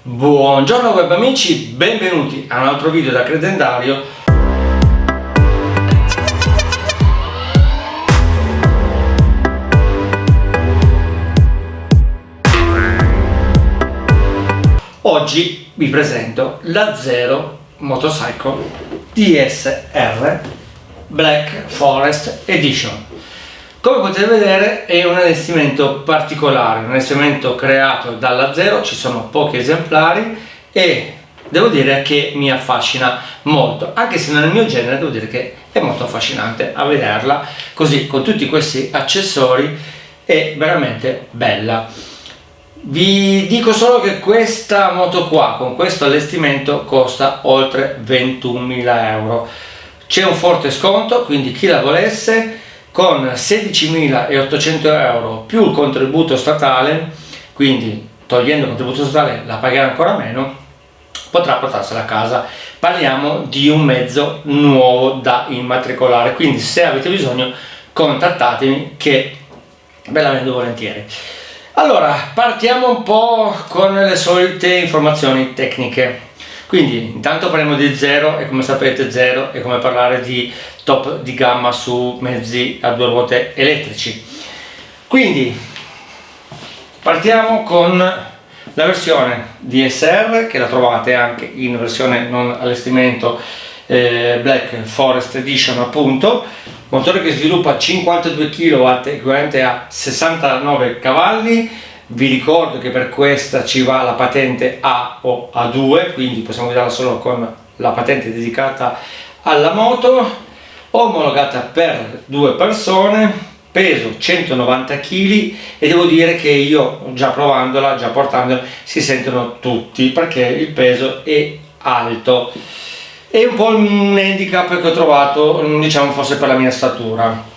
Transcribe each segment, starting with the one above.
Buongiorno web amici, benvenuti a un altro video da Credendario. Oggi vi presento la Zero Motorcycle DSR Black Forest Edition. Come potete vedere è un allestimento particolare, un allestimento creato dalla Zero, ci sono pochi esemplari e devo dire che mi affascina molto, anche se non è il mio genere, devo dire che è molto affascinante a vederla così con tutti questi accessori, è veramente bella. Vi dico solo che questa moto qua con questo allestimento costa oltre 21.000 euro. C'è un forte sconto, quindi chi la volesse con 16.800 euro più il contributo statale, quindi togliendo il contributo statale la pagherà ancora meno, potrà portarsela a casa. Parliamo di un mezzo nuovo da immatricolare, quindi se avete bisogno contattatemi che ve la vendo volentieri. Allora, partiamo un po' con le solite informazioni tecniche. Quindi intanto parliamo di Zero e come sapete Zero è come parlare di top di gamma su mezzi a due ruote elettrici. Quindi partiamo con la versione DSR, che la trovate anche in versione non allestimento Black Forest Edition, appunto, motore che sviluppa 52 kW equivalente a 69 cavalli. Vi ricordo che per questa ci va la patente A o A2, quindi possiamo guidarla solo con la patente dedicata alla moto, omologata per due persone, peso 190 kg e devo dire che io già provandola, già portandola, si sentono tutti perché il peso è alto. È un po' un handicap che ho trovato, diciamo forse per la mia statura.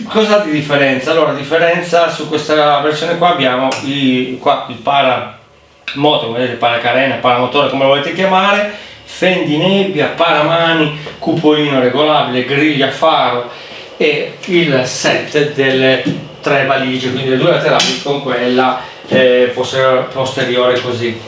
Cosa di differenza? Allora, differenza su questa versione qua abbiamo il paramoto, vedete, paracarena, paramotore, come lo volete chiamare, fendi nebbia, paramani, cupolino regolabile, griglia faro e il set delle tre valigie, quindi le due laterali con quella posteriore così.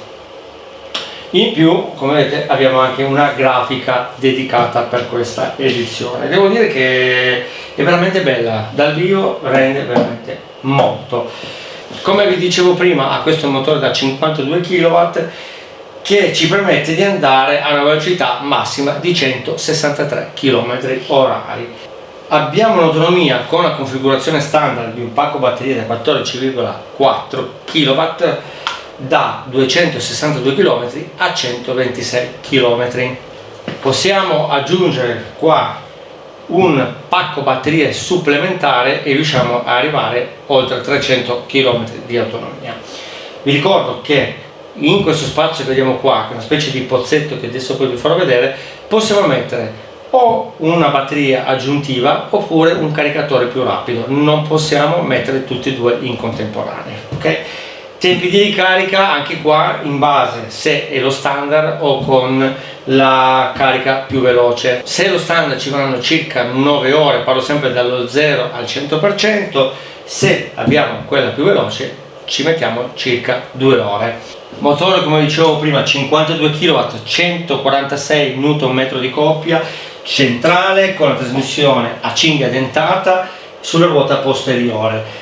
In più, come vedete, abbiamo anche una grafica dedicata per questa edizione. Devo dire che è veramente bella, dal vivo rende veramente molto. Come vi dicevo prima, ha questo motore da 52 kW che ci permette di andare a una velocità massima di 163 km/h. Abbiamo un'autonomia con la configurazione standard di un pacco batteria da 14,4 kW da 262 km a 126 km. Possiamo aggiungere qua un pacco batterie supplementare e riusciamo a arrivare oltre 300 km di autonomia. Vi ricordo che in questo spazio che vediamo qua, che è una specie di pozzetto che adesso poi vi farò vedere, possiamo mettere o una batteria aggiuntiva oppure un caricatore più rapido. Non possiamo mettere tutti e due in contemporanea, ok? Tempi di ricarica anche qua in base se è lo standard o con la carica più veloce. Se lo standard ci vanno circa 9 ore, parlo sempre dallo 0 al 100%, se abbiamo quella più veloce ci mettiamo circa 2 ore. Motore, come dicevo prima, 52 kW, 146 Nm di coppia, centrale con la trasmissione a cinghia dentata sulla ruota posteriore.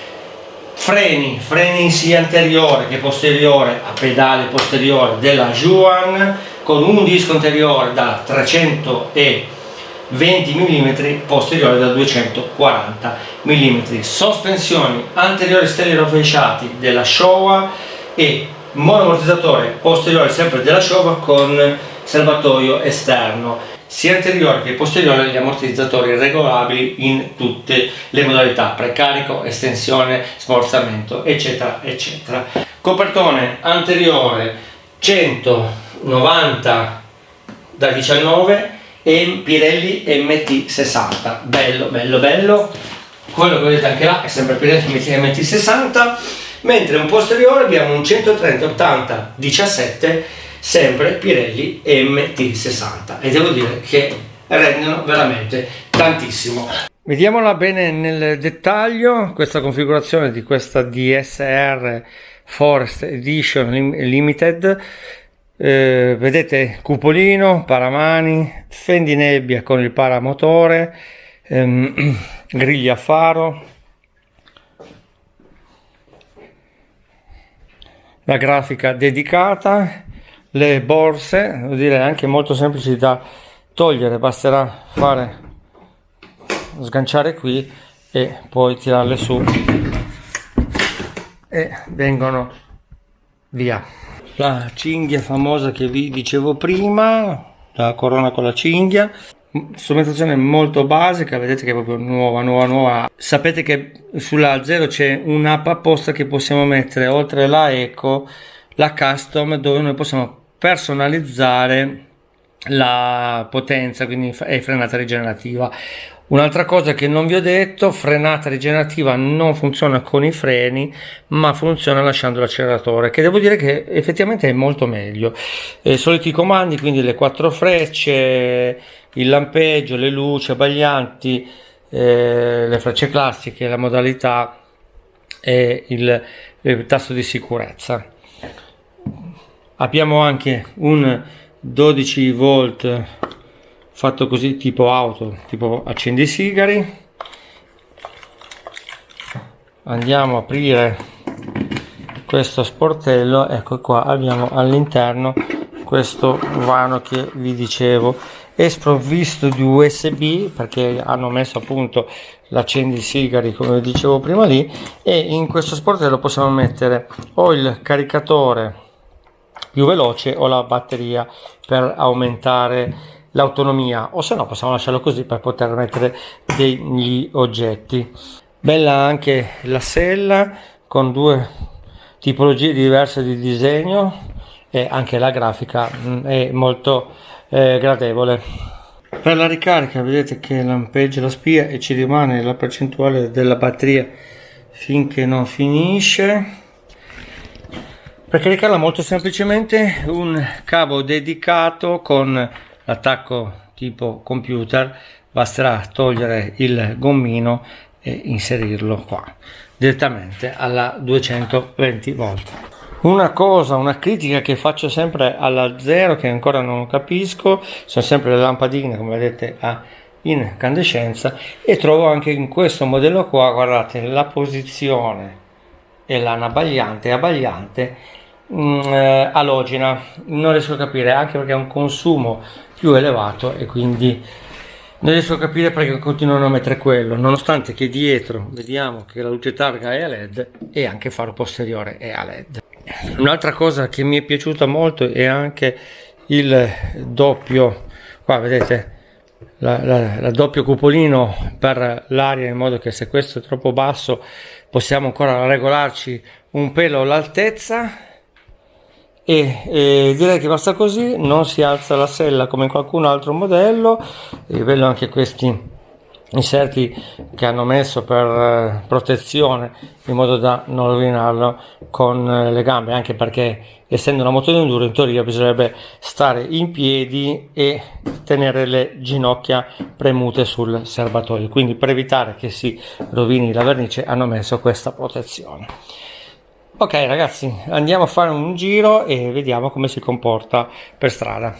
Freni sia anteriore che posteriore a pedale posteriore della Juan con un disco anteriore da 320 mm, posteriore da 240 mm, sospensioni anteriori stereo rovesciati della Showa e monoammortizzatore posteriore sempre della Showa con serbatoio esterno, sia anteriore che posteriore, gli ammortizzatori regolabili in tutte le modalità, precarico, estensione, smorzamento, eccetera eccetera. Copertone anteriore 190 da 19 e Pirelli MT60, bello, quello che vedete anche là è sempre Pirelli MT60, mentre un posteriore abbiamo un 130-80-17 sempre Pirelli MT60 e devo dire che rendono veramente tantissimo. Vediamola bene nel dettaglio questa configurazione di questa DSR Forest Edition Limited. Vedete cupolino, paramani, fendinebbia con il paramotore, griglia a faro, la grafica dedicata, le borse, devo dire anche molto semplici da togliere, basterà sganciare qui e poi tirarle su e vengono via. La cinghia famosa che vi dicevo prima, la corona con la cinghia, strumentazione molto basica, vedete che è proprio nuova. Sapete che sulla 0 c'è un'app apposta che possiamo mettere oltre la Eco, la Custom, dove noi possiamo personalizzare la potenza, quindi è frenata rigenerativa. Un'altra cosa che non vi ho detto: frenata rigenerativa non funziona con i freni, ma funziona lasciando l'acceleratore, che devo dire che effettivamente è molto meglio. Soliti comandi, quindi le 4 frecce, il lampeggio, le luci abbaglianti, le frecce classiche, la modalità e il tasto di sicurezza. Abbiamo anche un 12 volt fatto così, tipo auto, tipo accendi sigari. Andiamo a aprire questo sportello. Ecco qua, abbiamo all'interno questo vano che vi dicevo, è sprovvisto di USB perché hanno messo appunto l'accendi sigari, come vi dicevo prima lì, e in questo sportello possiamo mettere o il caricatore più veloce o la batteria per aumentare l'autonomia, o se no possiamo lasciarlo così per poter mettere degli oggetti. Bella anche la sella con 2 tipologie diverse di disegno, e anche la grafica è molto gradevole. Per la ricarica vedete che lampeggia la spia e ci rimane la percentuale della batteria finché non finisce. Per caricarla molto semplicemente un cavo dedicato con l'attacco tipo computer, basterà togliere il gommino e inserirlo qua direttamente alla 220 volt. Una critica che faccio sempre alla 0, che ancora non capisco, sono sempre le lampadine, come vedete, a incandescenza, e trovo anche in questo modello qua, guardate, la posizione e l'anabagliante abbagliante alogena. Non riesco a capire, anche perché ha un consumo più elevato, e quindi non riesco a capire perché continuano a mettere quello, nonostante che dietro vediamo che la luce targa è a LED e anche faro posteriore è a LED. Un'altra cosa che mi è piaciuta molto è anche il doppio, qua vedete, la doppio cupolino per l'aria, in modo che se questo è troppo basso possiamo ancora regolarci un pelo l'altezza. E direi che basta così, non si alza la sella come in qualcun altro modello. E vedo anche questi inserti che hanno messo per protezione, in modo da non rovinarlo con le gambe, anche perché essendo una moto di enduro in teoria bisognerebbe stare in piedi e tenere le ginocchia premute sul serbatoio, quindi per evitare che si rovini la vernice hanno messo questa protezione. Ok ragazzi, andiamo a fare un giro e vediamo come si comporta per strada.